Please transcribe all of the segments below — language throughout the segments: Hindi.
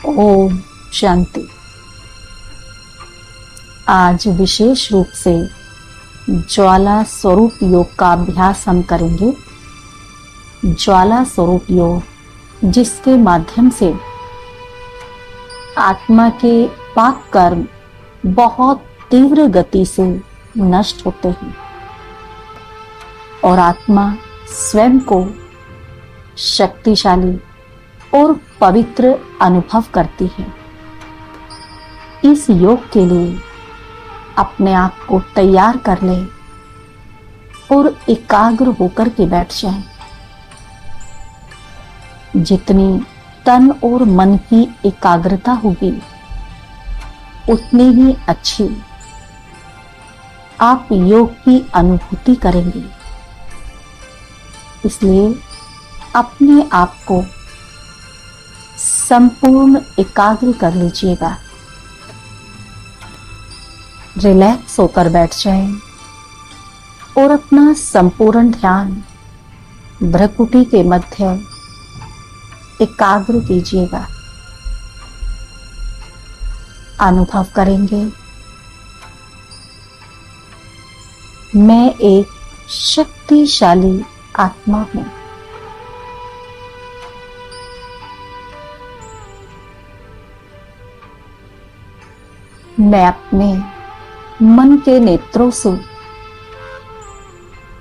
ओम शांति। आज विशेष रूप से ज्वाला स्वरूप योग का अभ्यास हम करेंगे। ज्वाला स्वरूप योग, जिसके माध्यम से आत्मा के पाप कर्म बहुत तीव्र गति से नष्ट होते हैं और आत्मा स्वयं को शक्तिशाली और पवित्र अनुभव करती है। इस योग के लिए अपने आप को तैयार कर लें और एकाग्र होकर के बैठ जाएं। जितनी तन और मन की एकाग्रता होगी उतनी ही अच्छी आप योग की अनुभूति करेंगे। इसलिए अपने आप को संपूर्ण एकाग्र कर लीजिएगा। रिलैक्स होकर बैठ जाएं और अपना संपूर्ण ध्यान भ्रुकुटी के मध्य एकाग्र कीजिएगा। अनुभव करेंगे, मैं एक शक्तिशाली आत्मा हूं। मैं अपने मन के नेत्रों से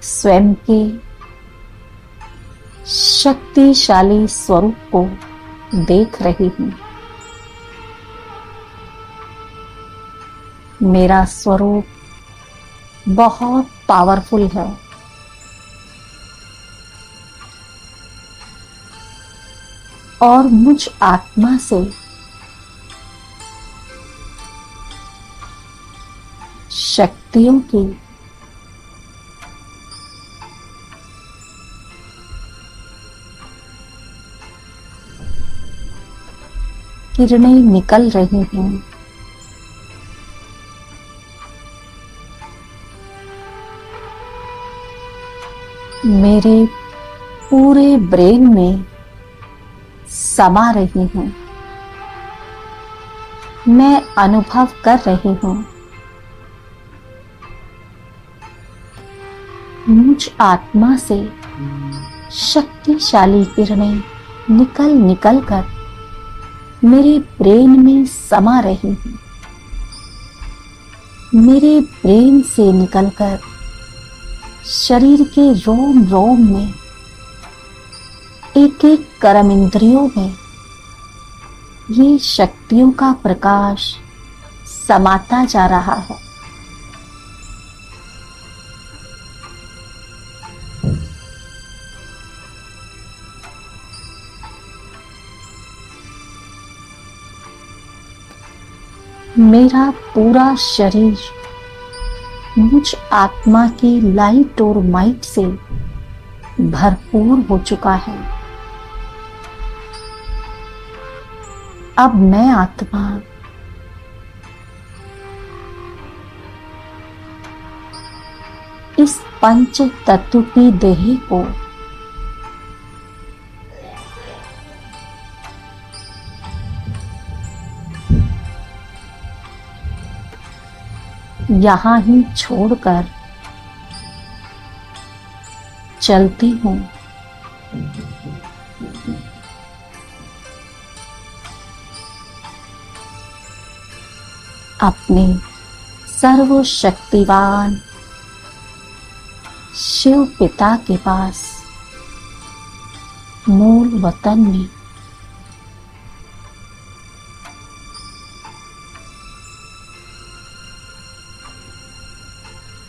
स्वयं के शक्तिशाली स्वरूप को देख रही हूं। मेरा स्वरूप बहुत पावरफुल है। और मुझ आत्मा से शक्तियों की किरणें निकल रही हैं। मेरे पूरे ब्रेन में समा रही हूं। मैं अनुभव कर रही हूं, मुझ आत्मा से शक्तिशाली किरणें निकल निकल कर मेरे ब्रेन में समा रही हैं। मेरे ब्रेन से निकलकर शरीर के रोम रोम में, एक एक कर्म इंद्रियों में ये शक्तियों का प्रकाश समाता जा रहा है। मेरा पूरा शरीर मुझ आत्मा की लाइट और माइट से भरपूर हो चुका है। अब मैं आत्मा इस पंच तत्व की देह को यहां ही छोड़कर चलती हूं। अपने सर्वशक्तिवान शिव पिता के पास मूल वतन में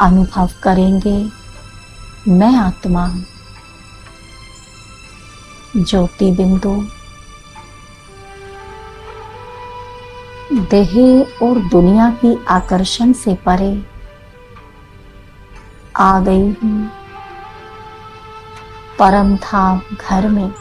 अनुभव करेंगे, मैं आत्मा ज्योति बिंदु देह और दुनिया की आकर्षण से परे आ गई हूं परम धाम घर में।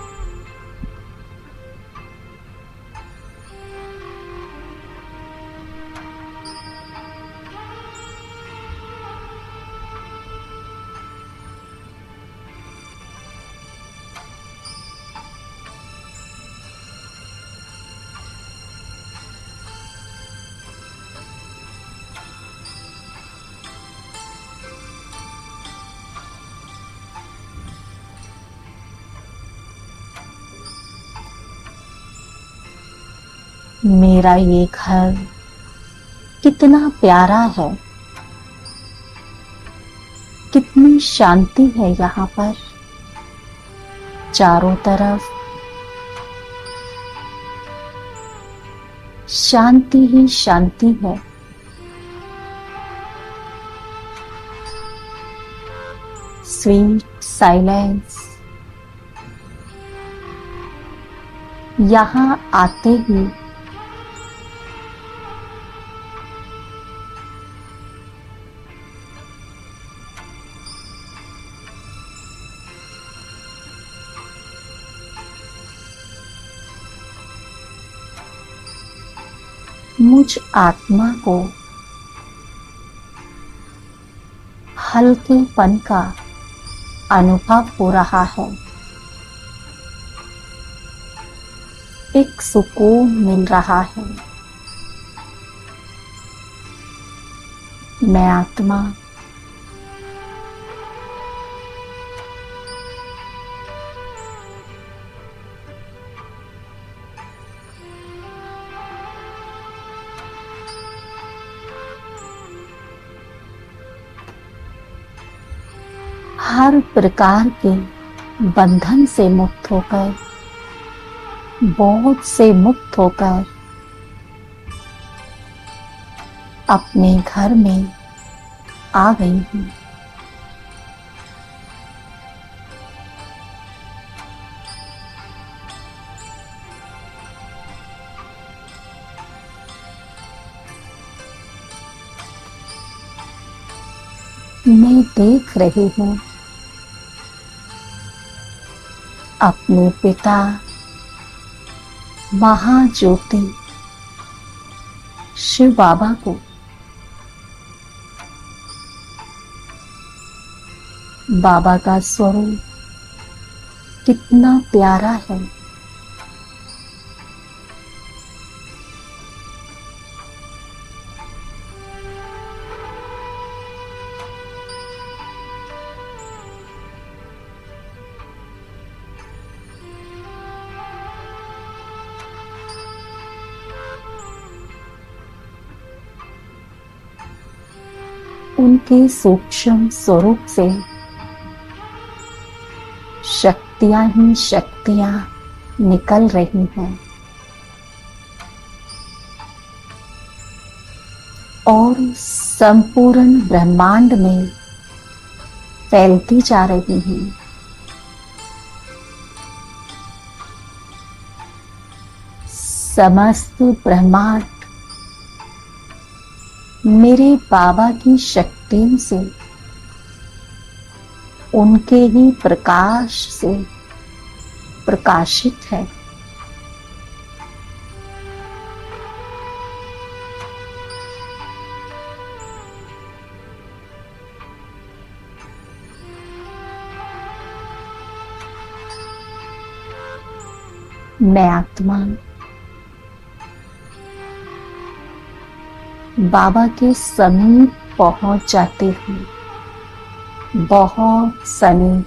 मेरा ये घर कितना प्यारा है, कितनी शांति है यहाँ पर। चारों तरफ शांति ही शांति है। Sweet silence. यहाँ आते ही मुझ आत्मा को हल्केपन का अनुभव हो रहा है। एक सुकून मिल रहा है। मैं आत्मा हर प्रकार के बंधन से मुक्त होकर, बोझ से मुक्त होकर अपने घर में आ गई हूँ। मैं देख रही हूँ अपने पिता महाज्योति शिव बाबा को। बाबा का स्वरूप कितना प्यारा है। उनके सूक्ष्म स्वरूप से शक्तियां ही शक्तियां निकल रही हैं और संपूर्ण ब्रह्मांड में फैलती जा रही हैं। समस्त ब्रह्मांड मेरे बाबा की शक्तियों से, उनके ही प्रकाश से प्रकाशित है। मैं आत्मा बाबा के समीप पहुंच जाती हूँ, बहुत समीप।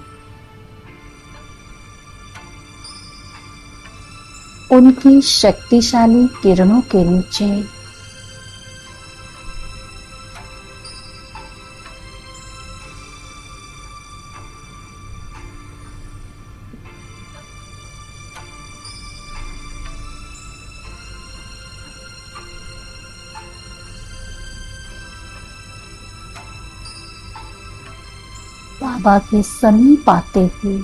उनकी शक्तिशाली किरणों के नीचे बाबा के समीप आते हुए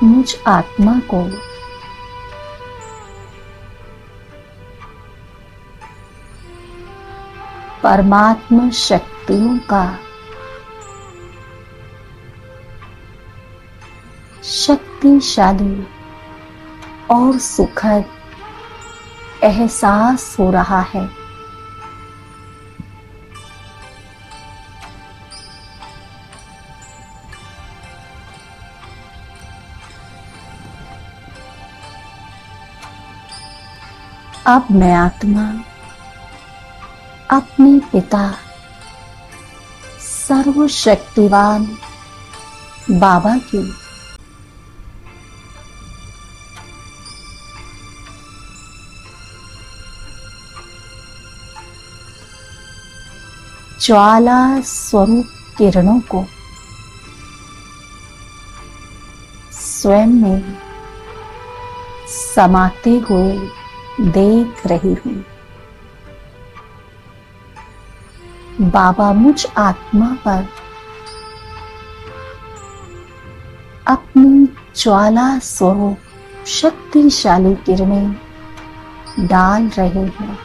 मुझ आत्मा को परमात्मा शक्तियों का शक्तिशाली और सुखद एहसास हो रहा है। अब मैं आत्मा अपने पिता सर्वशक्तिवान बाबा की ज्वाला स्वरूप किरणों को स्वयं में समाते हुए देख रही हूं। बाबा मुझ आत्मा पर अपनी ज्वाला स्वरूप शक्तिशाली किरणें डाल रहे हैं।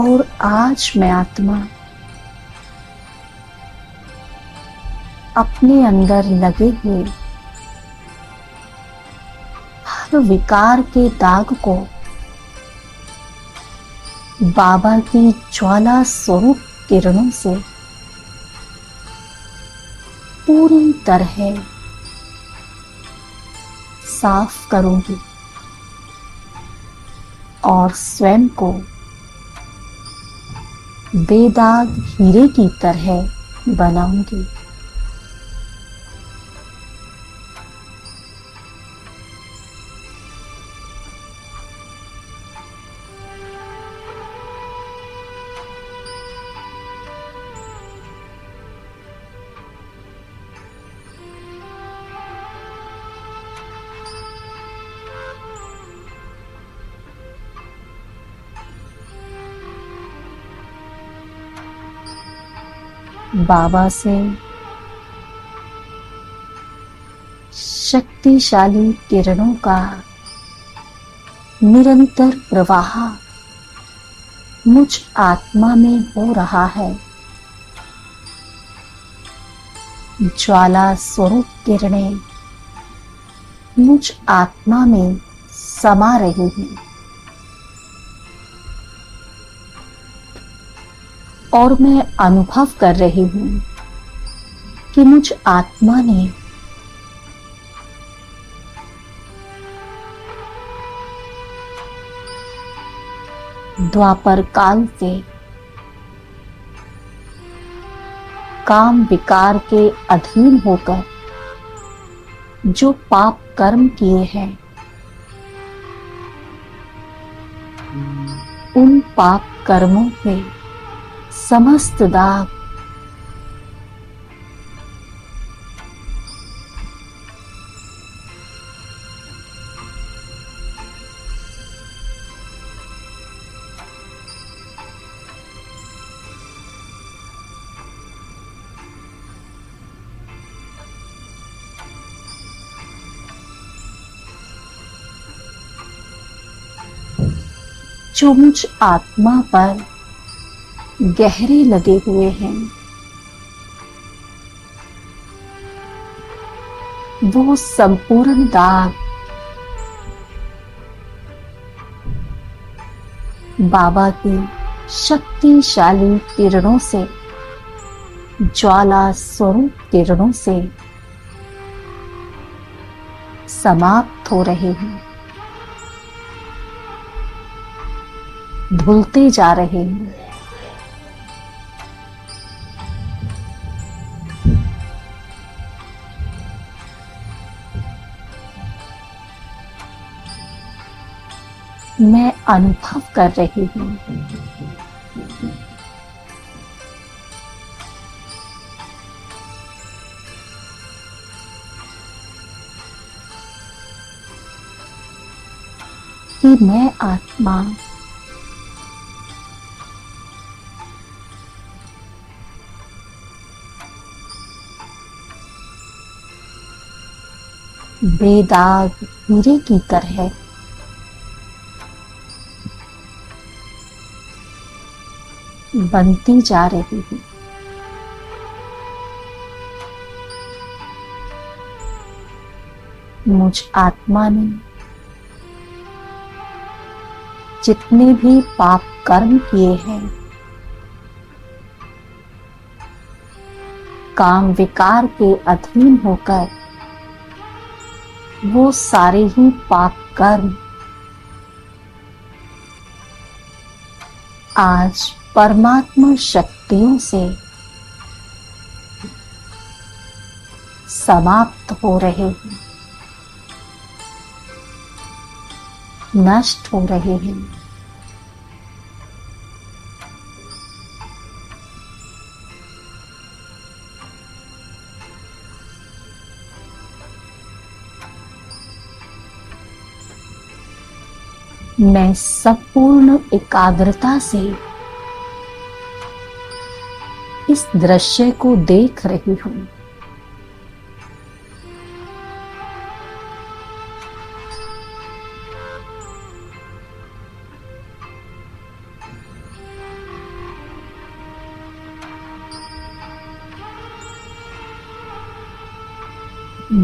और आज मैं आत्मा अपने अंदर लगे हुए हर विकार के दाग को बाबा की ज्वाला स्वरूप किरणों से पूरी तरह साफ करूंगी और स्वयं को बेदाग हीरे की तरह बनाऊंगी। बाबा से शक्तिशाली किरणों का निरंतर प्रवाह मुझ आत्मा में हो रहा है। ज्वाला स्वरूप किरणें मुझ आत्मा में समा रही हैं और मैं अनुभव कर रही हूं कि मुझ आत्मा ने द्वापर काल से काम विकार के अधीन होकर जो पाप कर्म किए हैं, उन पाप कर्मों पे समस्त दाग जो मुझ आत्मा पर गहरे लगे हुए हैं, वो संपूर्ण दाग बाबा की शक्तिशाली किरणों से, ज्वाला स्वरूप किरणों से समाप्त हो रहे हैं, धुलते जा रहे हैं। मैं अनुभव कर रही हूं कि मैं आत्मा बेदाग हीरे की तरह बनती जा रही हूं। मुझ आत्मा ने जितने भी पाप कर्म किए हैं, काम विकार के अधीन होकर वो सारे ही पाप कर्म आज परमात्मा शक्तियों से समाप्त हो रहे हैं। नष्ट हो रहे हैं। मैं संपूर्ण एकाग्रता से इस दृश्य को देख रही हूं।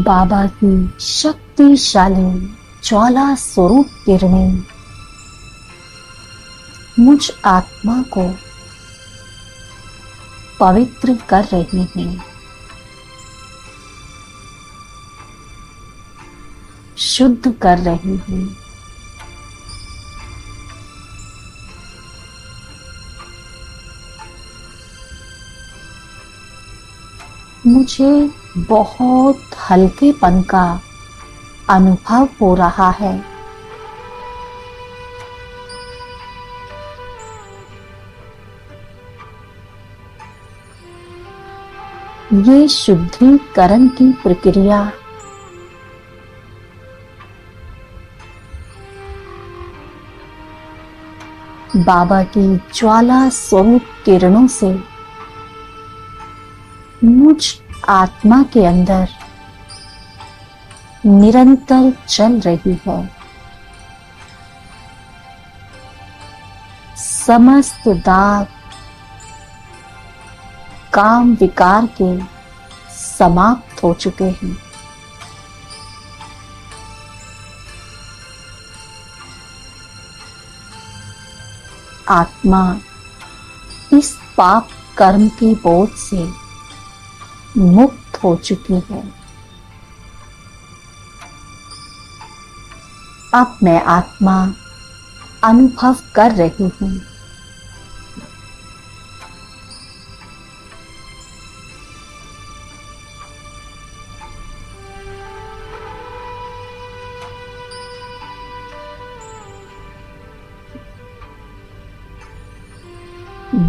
बाबा की शक्तिशाली ज्वाला स्वरूप किरणें मुझ आत्मा को पवित्र कर रही हैं, शुद्ध कर रही हैं। मुझे बहुत हल्केपन का अनुभव हो रहा है। ये शुद्धिकरण की प्रक्रिया बाबा की ज्वाला स्वरूप किरणों से मुझ आत्मा के अंदर निरंतर चल रही है। समस्त दाग काम विकार के समाप्त हो चुके हैं। आत्मा इस पाप कर्म के बोझ से मुक्त हो चुकी है। अब मैं आत्मा अनुभव कर रही हूं।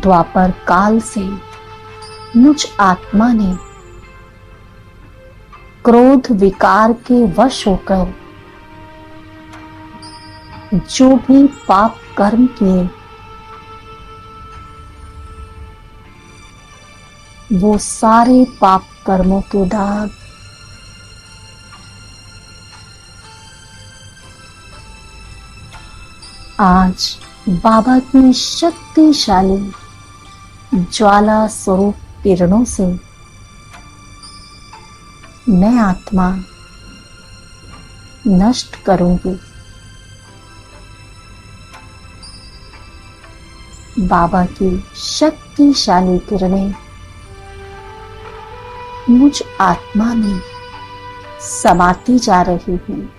द्वापर काल से मुझ आत्मा ने क्रोध विकार के वश होकर जो भी पाप कर्म किए वो सारे पाप कर्मों के दाग आज बाबा की शक्तिशाली ज्वाला स्वरूप किरणों से मैं आत्मा नष्ट करूंगी। बाबा की शक्तिशाली किरणें मुझ आत्मा में समाती जा रही हैं।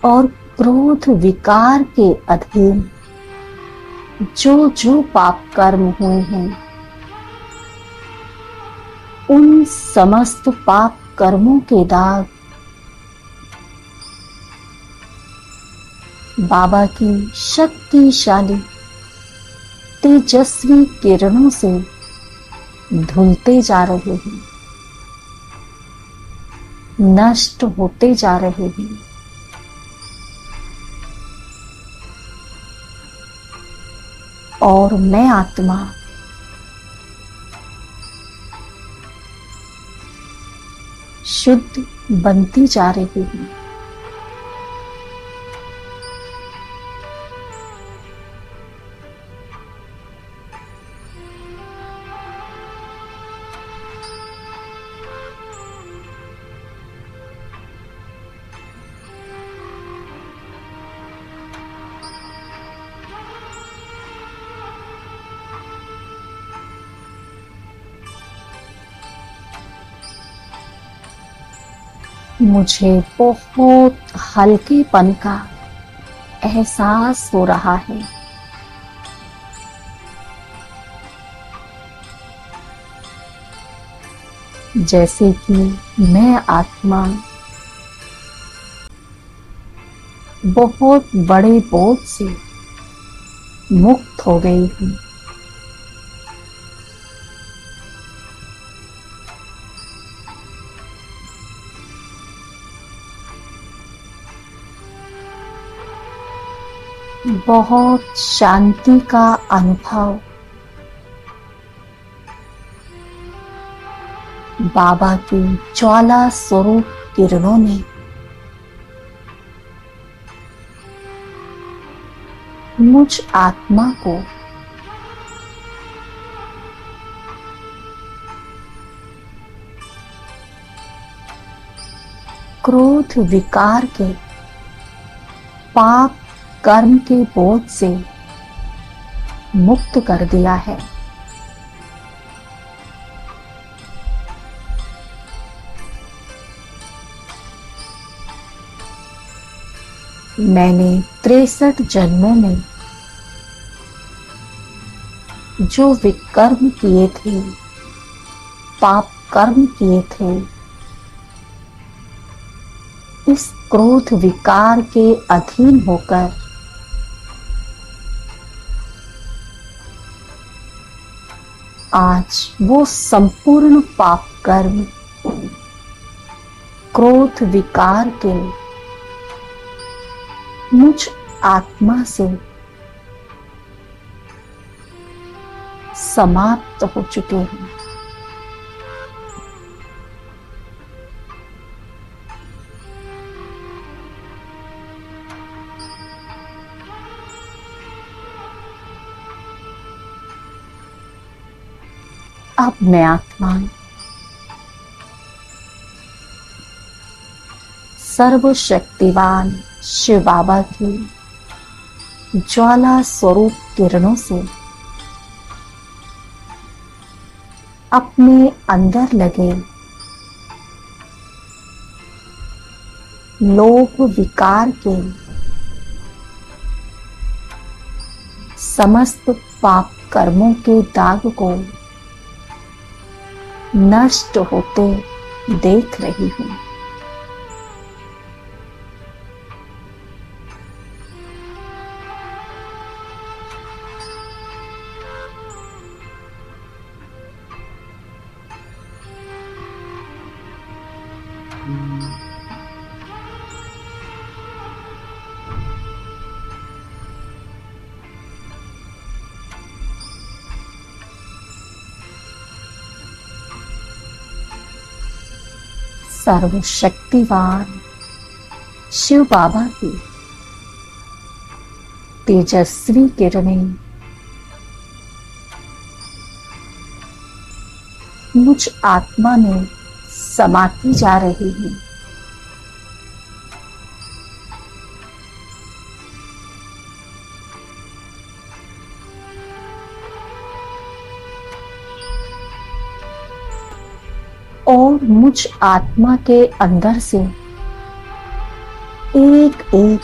और क्रोध विकार के अधीन जो जो पाप कर्म हुए हैं उन समस्त पाप कर्मों के दाग बाबा की शक्तिशाली तेजस्वी किरणों से धुलते जा रहे हैं, नष्ट होते जा रहे हैं। और मैं आत्मा शुद्ध बनती जा रही हूं। मुझे बहुत हल्केपन का एहसास हो रहा है। जैसे कि मैं आत्मा बहुत बड़े बोझ से मुक्त हो गई हूँ। बहुत शांति का अनुभव बाबा की ज्वाला स्वरूप किरणों ने मुझ आत्मा को क्रोध विकार के पाप कर्म के बोझ से मुक्त कर दिया है। मैंने 63 जन्मों में जो विकर्म किए थे, पाप कर्म किए थे, इस क्रोध विकार के अधीन होकर आज वो संपूर्ण पाप कर्म क्रोध विकार के मुझ आत्मा से समाप्त हो चुके हैं। अब मैं आत्मा सर्वशक्तिवान शिव बाबा की ज्वाला स्वरूप किरणों से अपने अंदर लगे लोभ विकार के समस्त पाप कर्मों के दाग को नष्ट होते देख रही हूं। सर्वशक्तिवान शिव बाबा की तेजस्वी किरणें मुझ आत्मा में समाती जा रही है। और मुझ आत्मा के अंदर से एक एक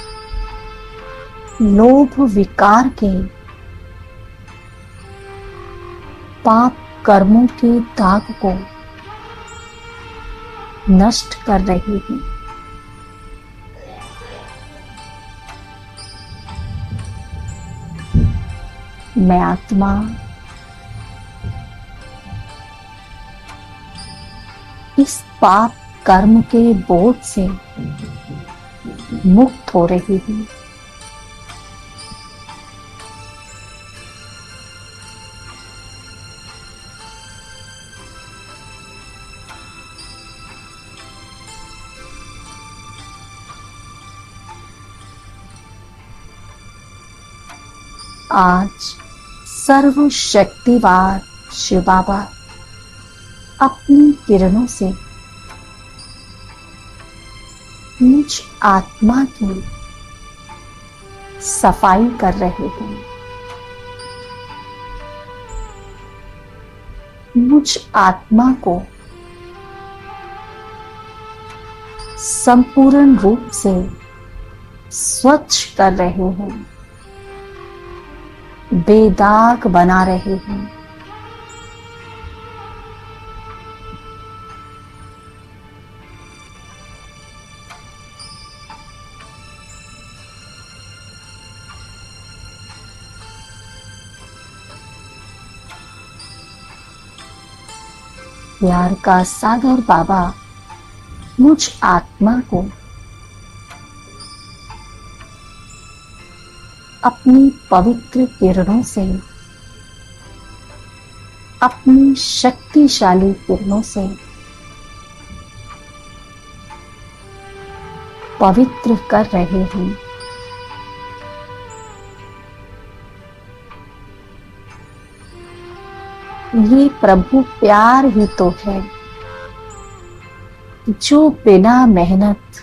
लोभ विकार के पाप कर्मों के दाग को नष्ट कर रही हूं। मैं आत्मा इस पाप कर्म के बोझ से मुक्त हो रही हूं। आज सर्वशक्तिवान शिव बाबा अपनी किरणों से मुझ आत्मा की सफाई कर रहे हैं। मुझ आत्मा को संपूर्ण रूप से स्वच्छ कर रहे हैं, बेदाग बना रहे हैं। प्यार का सागर बाबा मुझ आत्मा को अपनी पवित्र किरणों से, अपनी शक्तिशाली किरणों से पवित्र कर रहे हैं। ये प्रभु प्यार ही तो है जो बिना मेहनत,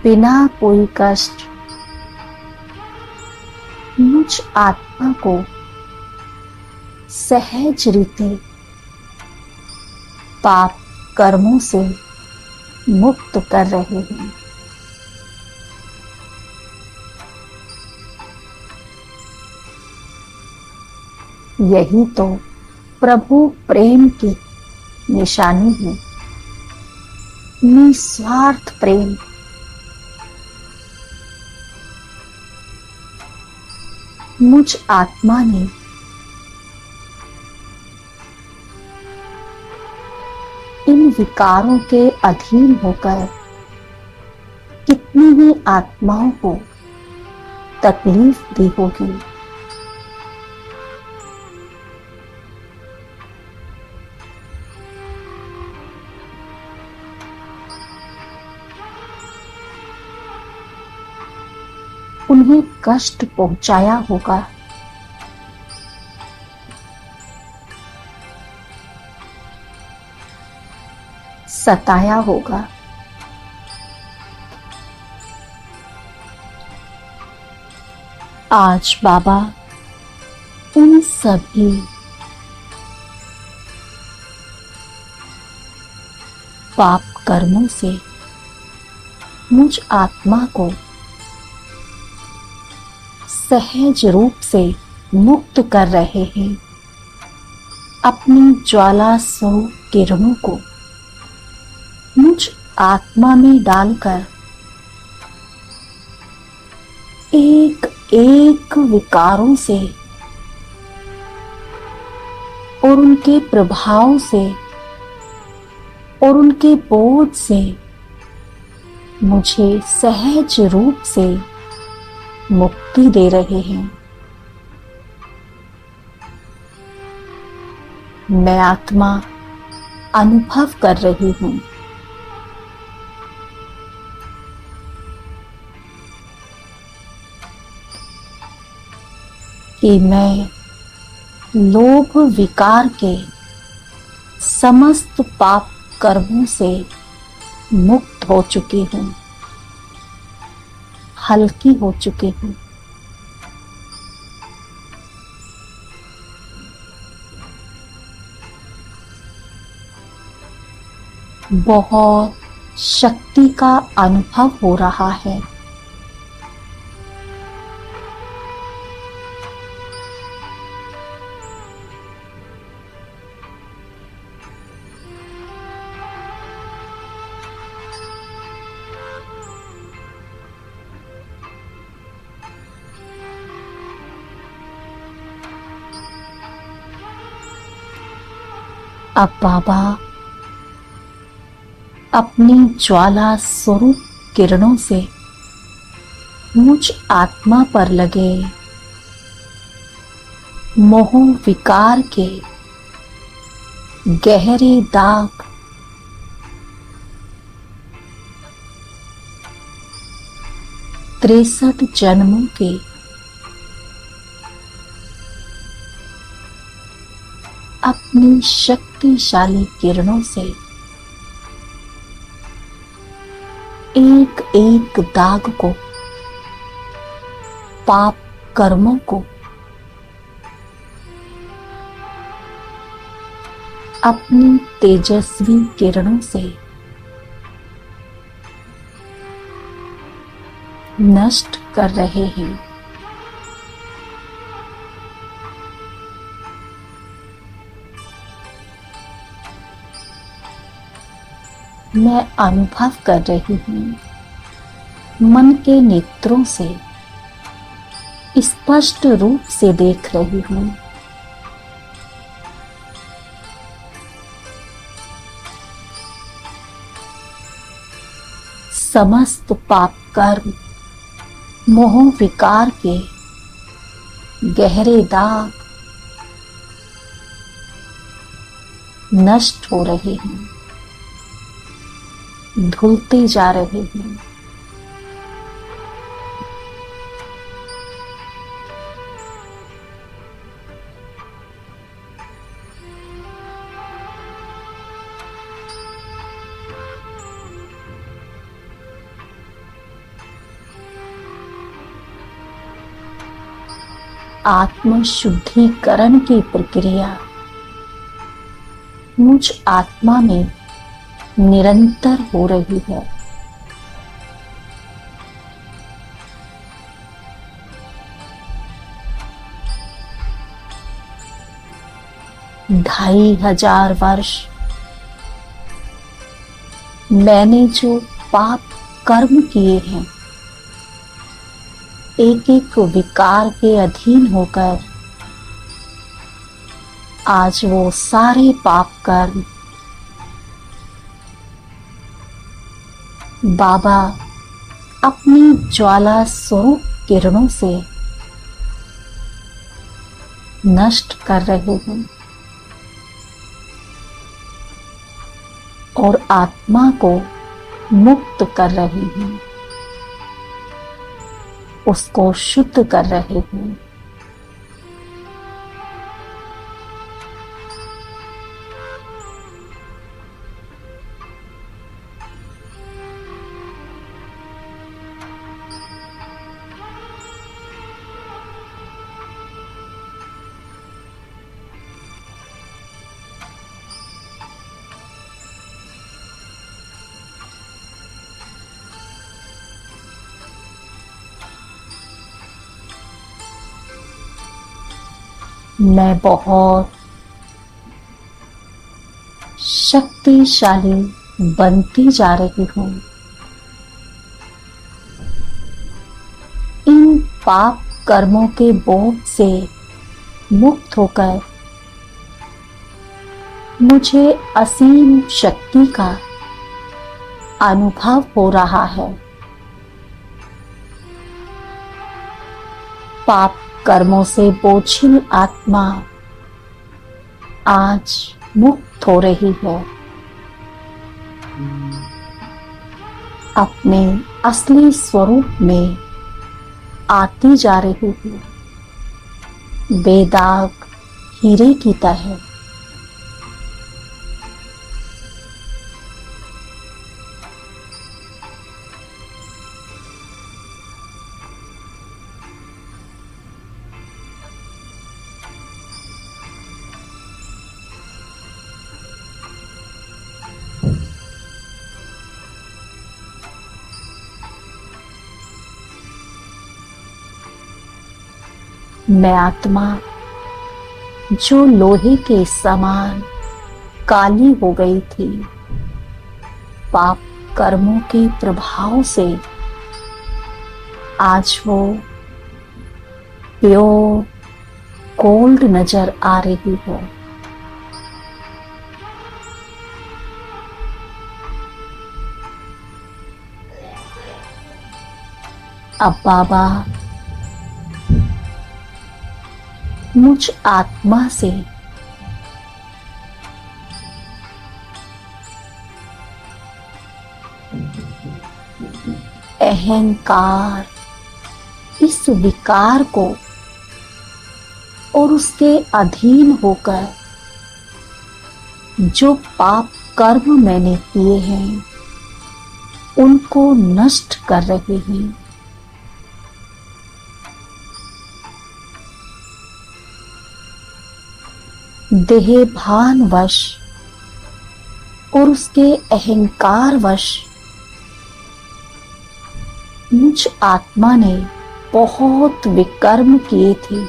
बिना कोई कष्ट मुझ आत्मा को सहज रीति पाप कर्मों से मुक्त कर रहे हैं। यही तो प्रभु प्रेम की निशानी है, निस्वार्थ प्रेम। मुझ आत्मा ने इन विकारों के अधीन होकर कितनी ही आत्माओं को तकलीफ दी होगी। उन्हें कष्ट पहुंचाया होगा। सताया होगा। आज बाबा उन सभी पाप कर्मों से मुझ आत्मा को सहज रूप से मुक्त कर रहे हैं। अपनी ज्वाला स्वरूप किरणों को मुझ आत्मा में डालकर एक एक विकारों से और उनके प्रभाव से और उनके बोझ से मुझे सहज रूप से मुक्ति दे रहे हैं। मैं आत्मा अनुभव कर रही हूं कि मैं लोभ विकार के समस्त पाप कर्मों से मुक्त हो चुकी हूं, हल्की हो चुकी हूं। बहुत शक्ति का अनुभव हो रहा है। अब बाबा अपनी ज्वाला स्वरूप किरणों से मुझ आत्मा पर लगे मोह विकार के गहरे दाग तिरसठ जन्मों के अपनी शक्तिशाली किरणों से एक एक दाग को, पाप कर्मों को अपनी तेजस्वी किरणों से नष्ट कर रहे हैं। मैं अनुभव कर रही हूं, मन के नेत्रों से स्पष्ट रूप से देख रही हूं समस्त पाप कर्म, मोह विकार के गहरे दाग नष्ट हो रहे हैं, धुलते जा रहे हैं। आत्म शुद्धिकरण की प्रक्रिया मुझ आत्मा में निरंतर हो रही है। ढाई हजार वर्ष मैंने जो पाप कर्म किए हैं, एक एक विकार के अधीन होकर आज वो सारे पाप कर्म बाबा अपनी ज्वाला स्वरूप किरणों से नष्ट कर रहे हैं और आत्मा को मुक्त कर रहे हैं, उसको शुद्ध कर रहे हैं। मैं बहुत शक्तिशाली बनती जा रही हूं। इन पाप कर्मों के बोझ से मुक्त होकर मुझे असीम शक्ति का अनुभव हो रहा है। पाप कर्मों से बोझिल आत्मा आज मुक्त हो रही है, अपने असली स्वरूप में आती जा रही है, बेदाग हीरे की तरह। मैं आत्मा जो लोहे के समान काली हो गई थी, पाप कर्मों के प्रभाव से आज वो प्योर गोल्ड नजर आ रही है। अब बाबा मुझ आत्मा से अहंकार, इस विकार को और उसके अधीन होकर जो पाप कर्म मैंने किए हैं उनको नष्ट कर रहे हैं। देह भान वश और उसके अहंकार वश मुझ आत्मा ने बहुत विकर्म किए थे।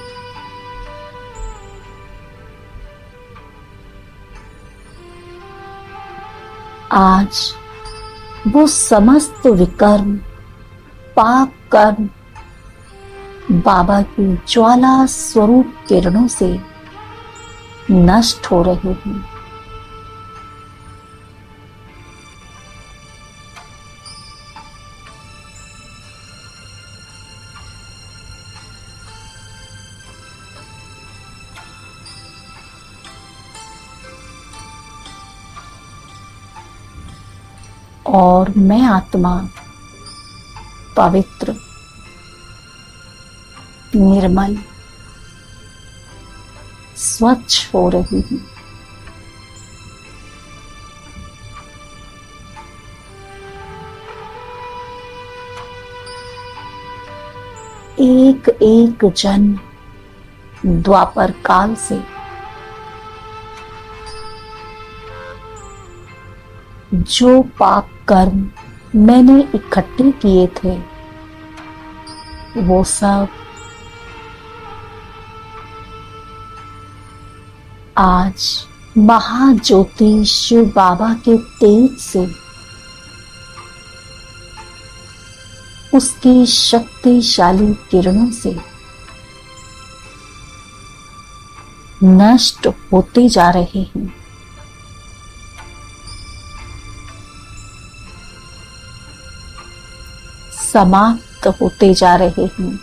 आज वो समस्त विकर्म पाप कर्म बाबा की ज्वाला स्वरूप किरणों से नष्ट हो रहे हैं। और मैं आत्मा पवित्र, निर्मल, स्वच्छ हो रही हूँ। एक एक जन्म द्वापर काल से जो पाप कर्म मैंने इकट्ठे किए थे, वो सब आज महाज्योति शिव बाबा के तेज से, उसकी शक्तिशाली किरणों से नष्ट होते जा रहे हैं। समाप्त होते जा रहे हैं।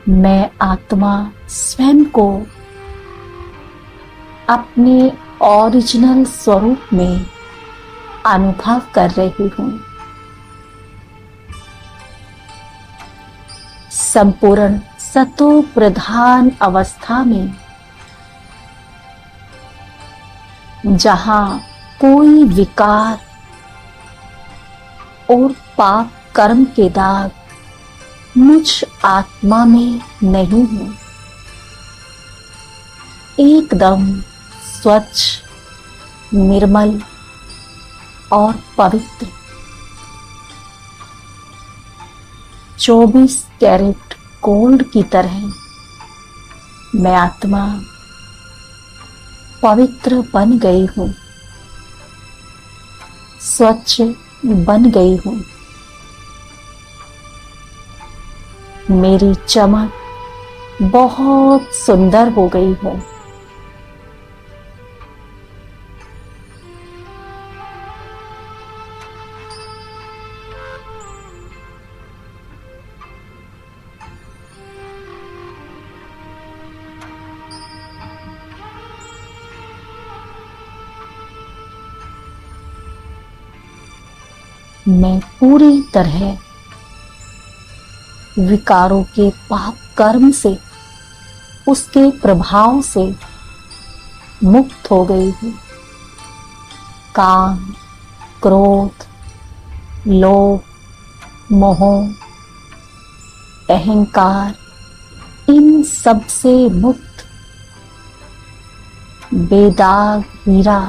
मैं आत्मा स्वयं को अपने ओरिजिनल स्वरूप में अनुभव कर रही हूँ। संपूर्ण सतो प्रधान अवस्था में, जहां कोई विकार और पाप कर्म के दाग मुझ आत्मा में नहीं है। एकदम स्वच्छ, निर्मल और पवित्र 24 कैरेट गोल्ड की तरह मैं आत्मा पवित्र बन गई हूँ, स्वच्छ बन गई हूँ। मेरी चमक बहुत सुंदर हो गई है। मैं पूरी तरह विकारों के पाप कर्म से, उसके प्रभाव से मुक्त हो गई हूँ। काम, क्रोध, लोभ, मोह, अहंकार, इन सब से मुक्त बेदाग हीरा,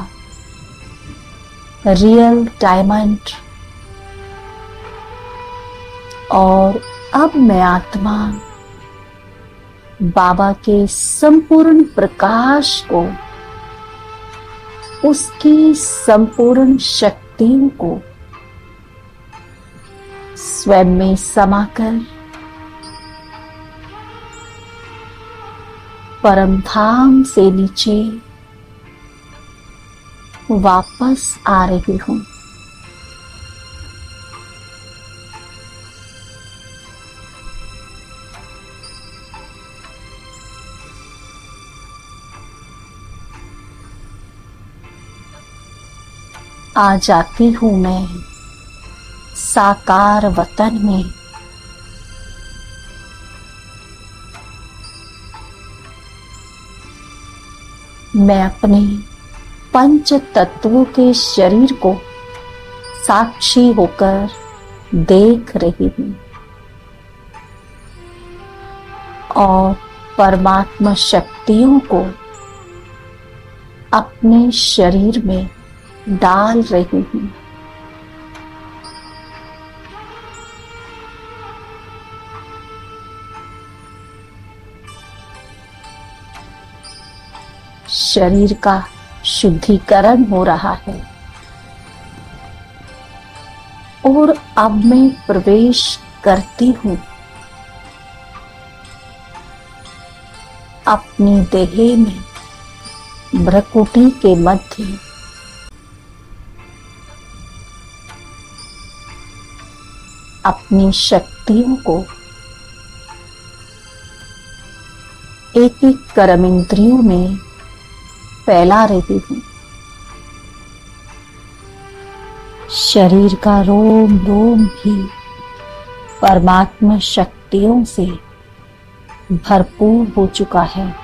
रियल डायमंड। और अब मैं आत्मा बाबा के संपूर्ण प्रकाश को, उसकी संपूर्ण शक्तियों को स्वयं में समाकर परम धाम से नीचे वापस आ रही हूँ। आ जाती हूँ मैं साकार वतन में। मैं अपने पंच तत्वों के शरीर को साक्षी होकर देख रही हूँ और परमात्मा शक्तियों को अपने शरीर में डाल रही हूँ। शरीर का शुद्धिकरण हो रहा है और अब मैं प्रवेश करती हूँ अपनी देह में, भ्रकुटी के मध्य अपनी शक्तियों को एक एक कर्म इंद्रियों में फैला रही हूं। शरीर का रोम रोम भी परमात्मा शक्तियों से भरपूर हो चुका है।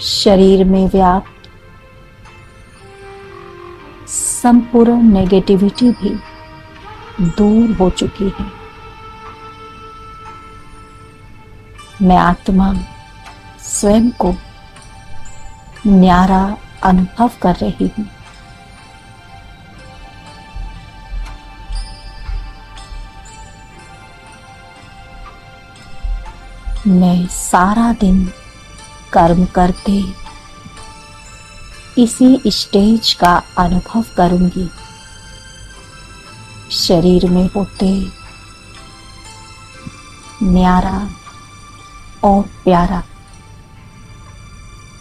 शरीर में व्याप्त संपूर्ण नेगेटिविटी भी दूर हो चुकी है। मैं आत्मा स्वयं को न्यारा अनुभव कर रही हूं। मैं सारा दिन कर्म करके इसी स्टेज का अनुभव करूंगी। शरीर में होते न्यारा और प्यारा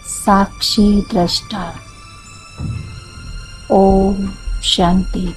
साक्षी दृष्टा। ओम शांति।